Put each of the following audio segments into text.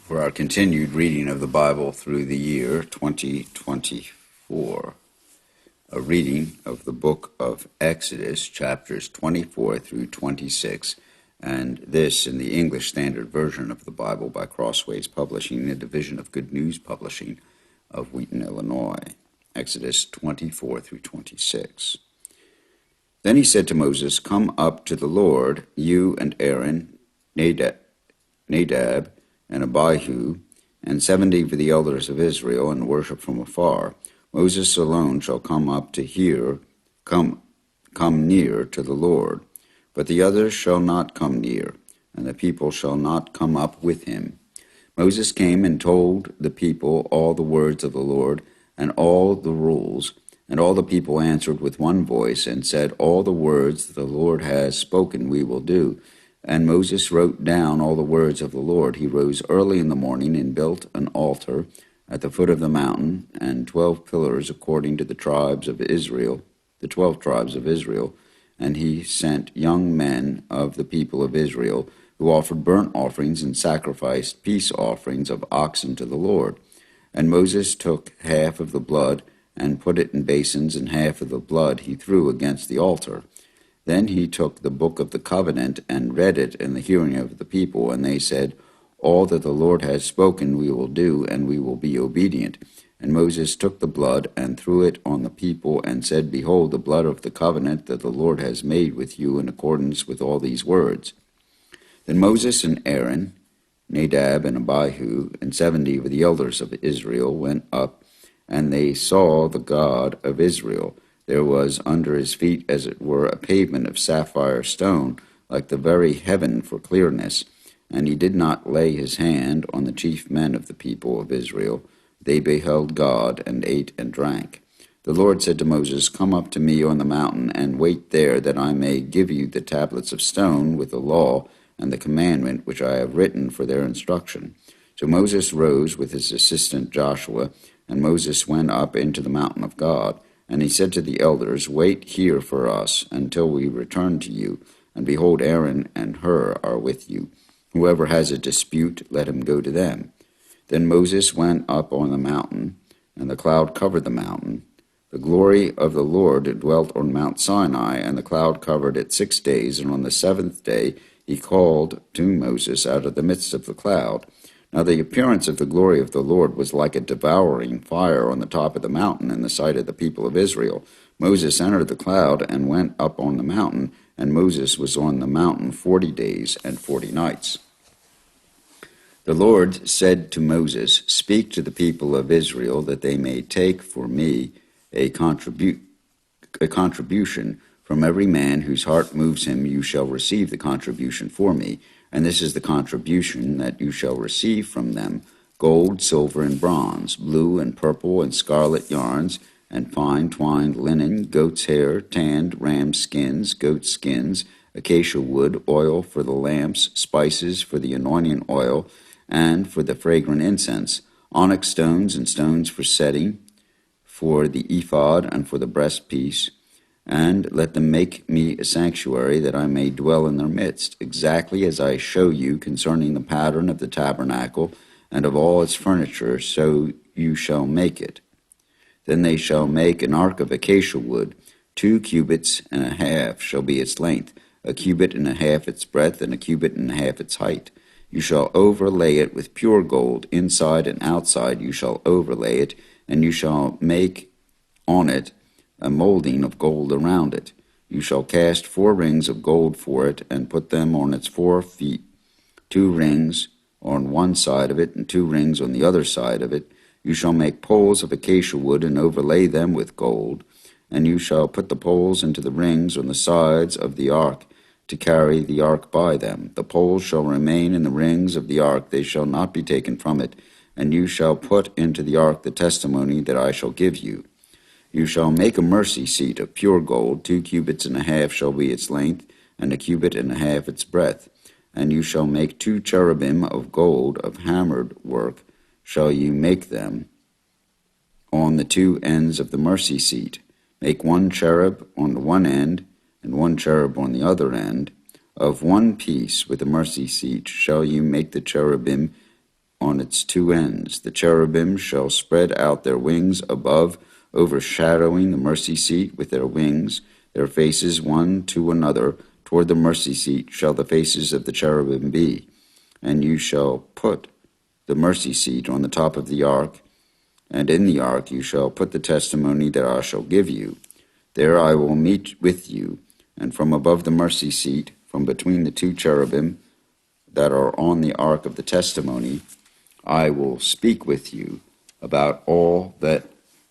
For our continued reading of the Bible through the year 2024, a reading of the book of Exodus, chapters 24 through 26, and this in the English Standard Version of the Bible by Crossways Publishing, a division of Good News Publishing of Wheaton, Illinois. Exodus 24 through 26. Then he said to Moses, "Come up to the Lord, you and Aaron, Nadab, and Abihu, and 70 of the elders of Israel, and worship from afar. Moses alone shall come near to the Lord, but the others shall not come near, and the people shall not come up with him." Moses came and told the people all the words of the Lord and all the rules, and all the people answered with one voice and said, "All the words that the Lord has spoken we will do." And Moses wrote down all the words of the Lord. He rose early in the morning and built an altar at the foot of the mountain, and 12 pillars according to the 12 tribes of Israel. And he sent young men of the people of Israel, who offered burnt offerings and sacrificed peace offerings of oxen to the Lord. And Moses took half of the blood and put it in basins, and half of the blood he threw against the altar. Then he took the book of the covenant and read it in the hearing of the people, and they said, "All that the Lord has spoken we will do, and we will be obedient." And Moses took the blood and threw it on the people, and said, "Behold, the blood of the covenant that the Lord has made with you in accordance with all these words." Then Moses and Aaron, Nadab and Abihu, and 70 of the elders of Israel went up, and they saw the God of Israel. There was under his feet, as it were, a pavement of sapphire stone, like the very heaven for clearness. And he did not lay his hand on the chief men of the people of Israel. They beheld God, and ate and drank. The Lord said to Moses, "Come up to me on the mountain, and wait there, that I may give you the tablets of stone with the law and the commandment which I have written for their instruction." So Moses rose with his assistant Joshua, and Moses went up into the mountain of God. And he said to the elders, "Wait here for us until we return to you. And behold, Aaron and Hur are with you. Whoever has a dispute, let him go to them." Then Moses went up on the mountain, and the cloud covered the mountain. The glory of the Lord dwelt on Mount Sinai, and the cloud covered it 6 days. And on the 7th day he called to Moses out of the midst of the cloud. Now the appearance of the glory of the Lord was like a devouring fire on the top of the mountain in the sight of the people of Israel. Moses entered the cloud and went up on the mountain, and Moses was on the mountain 40 days and 40 nights. The Lord said to Moses, "Speak to the people of Israel, that they may take for me a contribution. From every man whose heart moves him you shall receive the contribution for me. And this is the contribution that you shall receive from them: gold, silver, and bronze, blue and purple and scarlet yarns, and fine twined linen, goat's hair, tanned ram skins, goat skins, acacia wood, oil for the lamps, spices for the anointing oil, and for the fragrant incense, onyx stones and stones for setting, for the ephod and for the breastpiece. And let them make me a sanctuary, that I may dwell in their midst, exactly as I show you concerning the pattern of the tabernacle and of all its furniture, so you shall make it. Then they shall make an ark of acacia wood. 2 cubits and a half shall be its length, 1 cubit and a half its breadth, and 1 cubit and a half its height. You shall overlay it with pure gold, inside and outside you shall overlay it, and you shall make on it a molding of gold around it. You shall cast 4 rings of gold for it, and put them on its 4 feet, 2 rings on one side of it, and 2 rings on the other side of it. You shall make poles of acacia wood, and overlay them with gold. And you shall put the poles into the rings on the sides of the ark, to carry the ark by them. The poles shall remain in the rings of the ark, they shall not be taken from it. And you shall put into the ark the testimony that I shall give you. You shall make a mercy seat of pure gold. 2 cubits and a half shall be its length, and 1 cubit and a half its breadth. And you shall make 2 cherubim of gold of hammered work, shall you make them on the 2 ends of the mercy seat. Make 1 cherub on the one end, and 1 cherub on the other end. Of one piece with the mercy seat shall you make the cherubim on its two ends. The cherubim shall spread out their wings above, overshadowing the mercy seat with their wings, their faces one to another. Toward the mercy seat shall the faces of the cherubim be. And you shall put the mercy seat on the top of the ark, and in the ark you shall put the testimony that I shall give you. There I will meet with you, and from above the mercy seat, from between the two cherubim that are on the ark of the testimony, I will speak with you about all that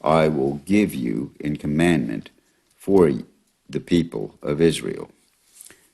I will give you in commandment for the people of Israel.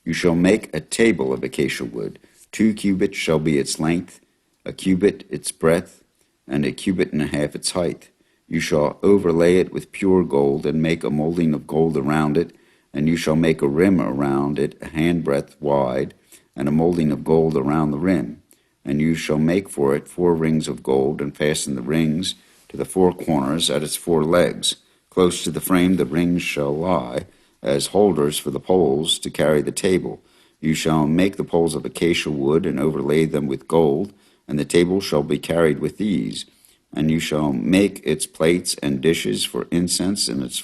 You shall make a table of acacia wood. 2 cubits shall be its length, a cubit its breadth, and a cubit and a half its height. You shall overlay it with pure gold, and make a molding of gold around it, and you shall make a rim around it, a handbreadth wide, and a molding of gold around the rim. And you shall make for it 4 rings of gold, and fasten the rings to the 4 corners at its 4 legs. Close to the frame the rings shall lie, as holders for the poles to carry the table. You shall make the poles of acacia wood, and overlay them with gold, and the table shall be carried with these. And you shall make its plates and dishes for incense, and its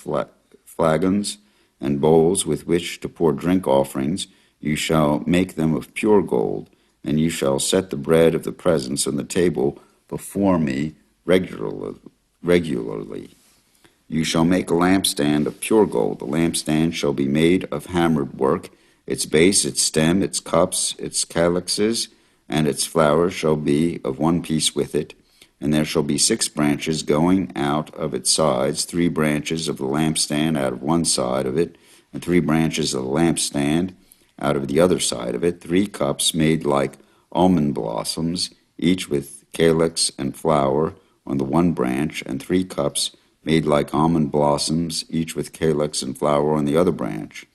flagons and bowls with which to pour drink offerings. You shall make them of pure gold, and you shall set the bread of the presence on the table before me regularly. You shall make a lampstand of pure gold. The lampstand shall be made of hammered work. Its base, its stem, its cups, its calyxes, and its flower shall be of one piece with it. And there shall be 6 branches going out of its sides, 3 branches of the lampstand out of one side of it, and 3 branches of the lampstand out of the other side of it, 3 cups made like almond blossoms, each with calyx and flower on the one branch, and 3 cups made like almond blossoms, each with calyx and flower on the other branch.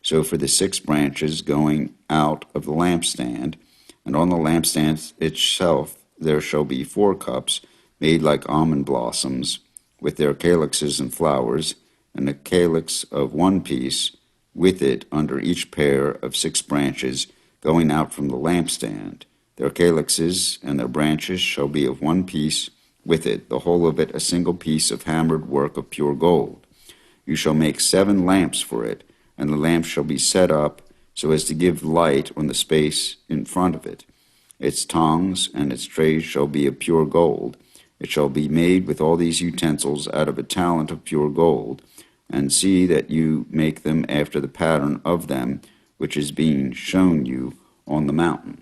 So for the 6 branches going out of the lampstand, and on the lampstand itself there shall be 4 cups made like almond blossoms, with their calyxes and flowers, and a calyx of one piece with it under each pair of 6 branches going out from the lampstand. Their calyxes and their branches shall be of one piece with it, the whole of it a single piece of hammered work of pure gold. You shall make 7 lamps for it, and the lamps shall be set up so as to give light on the space in front of it. Its tongs and its trays shall be of pure gold. It shall be made with all these utensils out of a talent of pure gold, and see that you make them after the pattern of them which is being shown you on the mountain.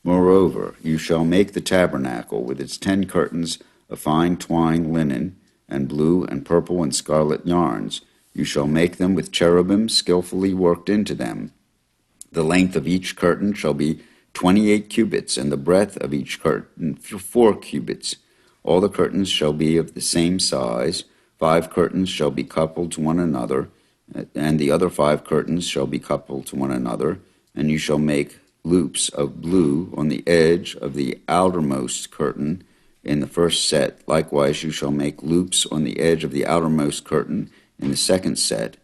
Moreover, you shall make the tabernacle with its 10 curtains of fine twined linen, and blue and purple and scarlet yarns. You shall make them with cherubim skillfully worked into them. The length of each curtain shall be 28 cubits, and the breadth of each curtain 4 cubits. All the curtains shall be of the same size. 5 curtains shall be coupled to one another, and the other 5 curtains shall be coupled to one another. And you shall make loops of blue on the edge of the outermost curtain in the first set. Likewise you shall make loops on the edge of the outermost curtain in the second set.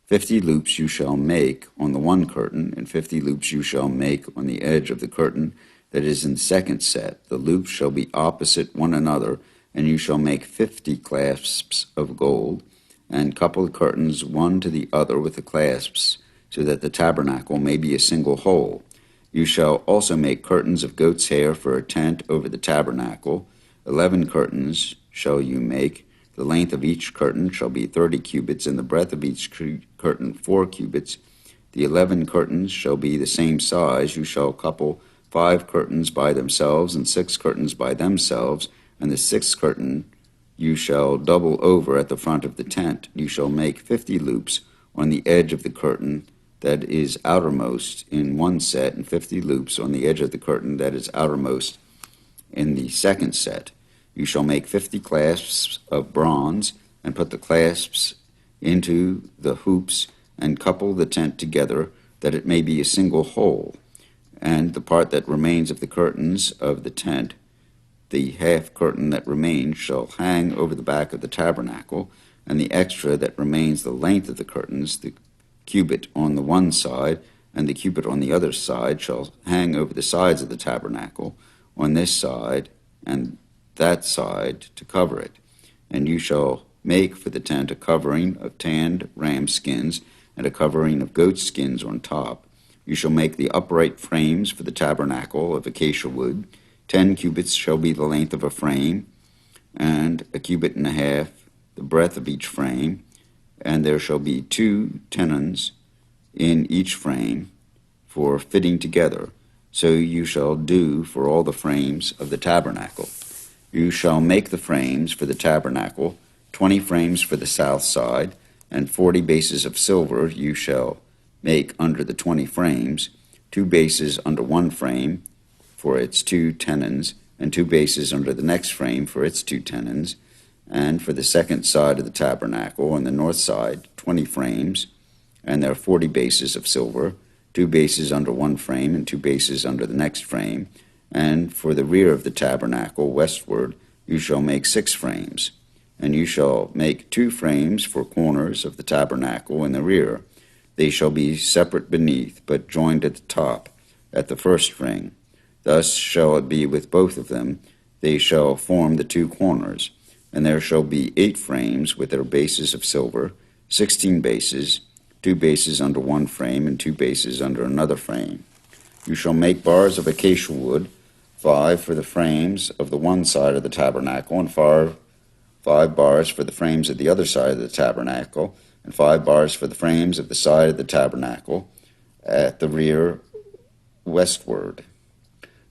50 loops you shall make on the one curtain, and 50 loops you shall make on the edge of the curtain that is in the second set. The loops shall be opposite one another, and you shall make 50 clasps of gold, and couple the curtains one to the other with the clasps, so that the tabernacle may be a single whole. You shall also make curtains of goat's hair for a tent over the tabernacle. 11 curtains shall you make. The length of each curtain shall be 30 cubits, and the breadth of each curtain 4 cubits. The 11 curtains shall be the same size. You shall couple 5 curtains by themselves, and 6 curtains by themselves, and the 6th curtain you shall double over at the front of the tent. You shall make 50 loops on the edge of the curtain that is outermost in one set, and 50 loops on the edge of the curtain that is outermost in the second set. You shall make 50 clasps of bronze, and put the clasps into the hoops, and couple the tent together, that it may be a single whole. And the part that remains of the curtains of the tent, the half curtain that remains, shall hang over the back of the tabernacle, and the extra that remains the length of the curtains, the cubit on the one side, and the cubit on the other side, shall hang over the sides of the tabernacle, on this side and that side to cover it. And you shall make for the tent a covering of tanned ram skins and a covering of goat skins on top. You shall make the upright frames for the tabernacle of acacia wood. 10 cubits shall be the length of a frame, and a cubit and a half the breadth of each frame, and there shall be 2 tenons in each frame for fitting together. So you shall do for all the frames of the tabernacle. You shall make the frames for the tabernacle, 20 frames for the south side, and 40 bases of silver you shall make under the 20 frames, 2 bases under one frame for its 2 tenons, and 2 bases under the next frame for its 2 tenons. And for the second side of the tabernacle, on the north side, 20 frames, and there are 40 bases of silver, 2 bases under one frame and 2 bases under the next frame. And for the rear of the tabernacle, westward, you shall make 6 frames. And you shall make 2 frames for corners of the tabernacle in the rear. They shall be separate beneath, but joined at the top, at the first ring. Thus shall it be with both of them. They shall form the 2 corners. And there shall be 8 frames with their bases of silver, 16 bases, 2 bases under one frame and 2 bases under another frame. You shall make bars of acacia wood, 5 for the frames of the one side of the tabernacle, and 5 bars for the frames of the other side of the tabernacle, and 5 bars for the frames of the side of the tabernacle at the rear westward.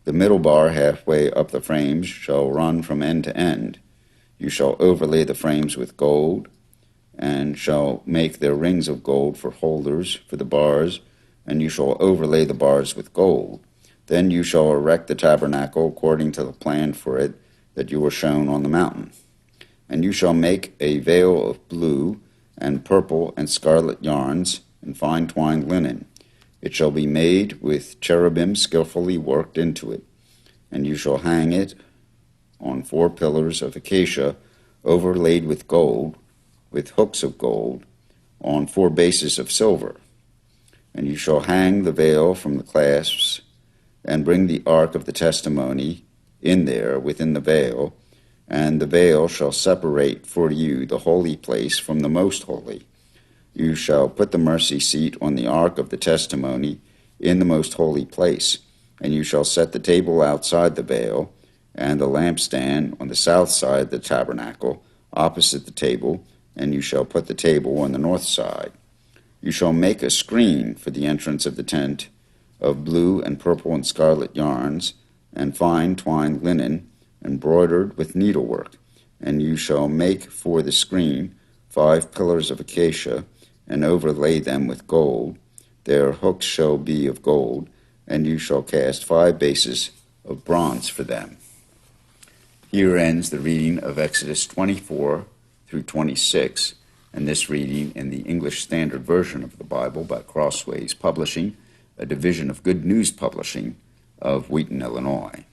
The middle bar halfway up the frames shall run from end to end. You shall overlay the frames with gold, and shall make their rings of gold for holders for the bars, and you shall overlay the bars with gold. Then you shall erect the tabernacle according to the plan for it that you were shown on the mountain. And you shall make a veil of blue and purple and scarlet yarns and fine twined linen. It shall be made with cherubim skillfully worked into it. And you shall hang it on 4 pillars of acacia overlaid with gold, with hooks of gold, on 4 bases of silver. And you shall hang the veil from the clasps, and bring the ark of the testimony in there within the veil, and the veil shall separate for you the holy place from the most holy. You shall put the mercy seat on the ark of the testimony in the most holy place, and you shall set the table outside the veil, and the lampstand on the south side of the tabernacle, opposite the table, and you shall put the table on the north side. You shall make a screen for the entrance of the tent of blue and purple and scarlet yarns, and fine twined linen, embroidered with needlework. And you shall make for the screen 5 pillars of acacia, and overlay them with gold. Their hooks shall be of gold, and you shall cast 5 bases of bronze for them. Here ends the reading of Exodus 24 through 26, and this reading in the English Standard Version of the Bible by Crossways Publishing, a division of Good News Publishing of Wheaton, Illinois.